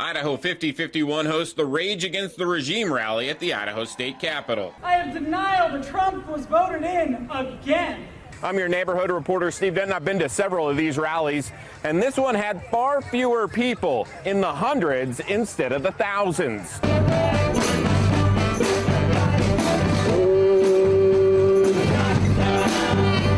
Idaho 5051 hosts the Rage Against the Regime rally at the Idaho State Capitol. I have denial that Trump was voted in again. I'm your neighborhood reporter, Steve Denton. I've been to several of these rallies, and this one had far fewer people, in the hundreds instead of the thousands.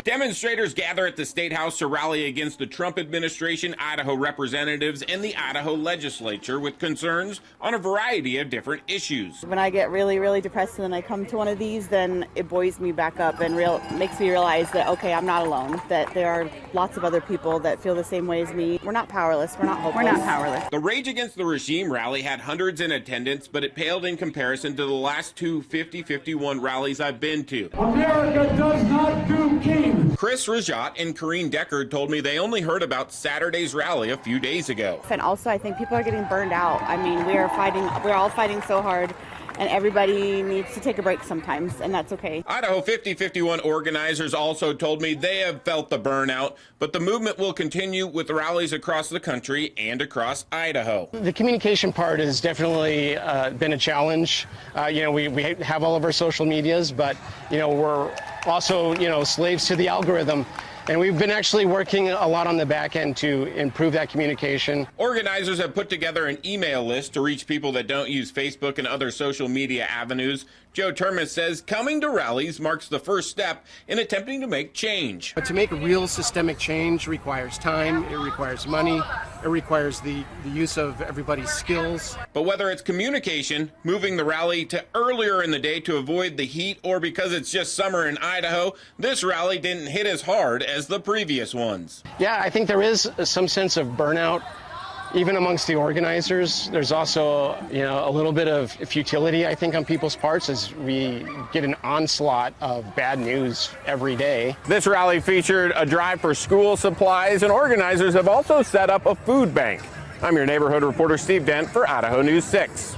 Demonstrators gather at the State House to rally against the Trump administration, Idaho representatives, and the Idaho legislature with concerns on a variety of different issues. When I get really, really depressed and then I come to one of these, then it buoys me back up and makes me realize that, okay, I'm not alone, that there are lots of other people that feel the same way as me. We're not powerless. We're not hopeless. We're not powerless. The Rage Against the Regime rally had hundreds in attendance, but it paled in comparison to the last two 5051 rallies I've been to. America does not do kings. Chris Rajat and Corrine Deckard told me they only heard about Saturday's rally a few days ago. And also, I think people are getting burned out. I mean, we're all fighting so hard, and everybody needs to take a break sometimes, and that's okay. Idaho 5051 organizers also told me they have felt the burnout, but the movement will continue with rallies across the country and across Idaho. The communication part has definitely been a challenge. We have all of our social medias, but, we're also, slaves to the algorithm. And we've been actually working a lot on the back end to improve that communication. Organizers have put together an email list to reach people that don't use Facebook and other social media avenues. Joe Termas says coming to rallies marks the first step in attempting to make change. But to make real systemic change requires time, it requires money, it requires the use of everybody's skills. But whether it's communication, moving the rally to earlier in the day to avoid the heat, or because it's just summer in Idaho, this rally didn't hit as hard as the previous ones. Yeah, I think there is some sense of burnout, even amongst the organizers. There's also, a little bit of futility, I think, on people's parts as we get an onslaught of bad news every day. This rally featured a drive for school supplies, and organizers have also set up a food bank. I'm your neighborhood reporter, Steve Dent, for Idaho News 6.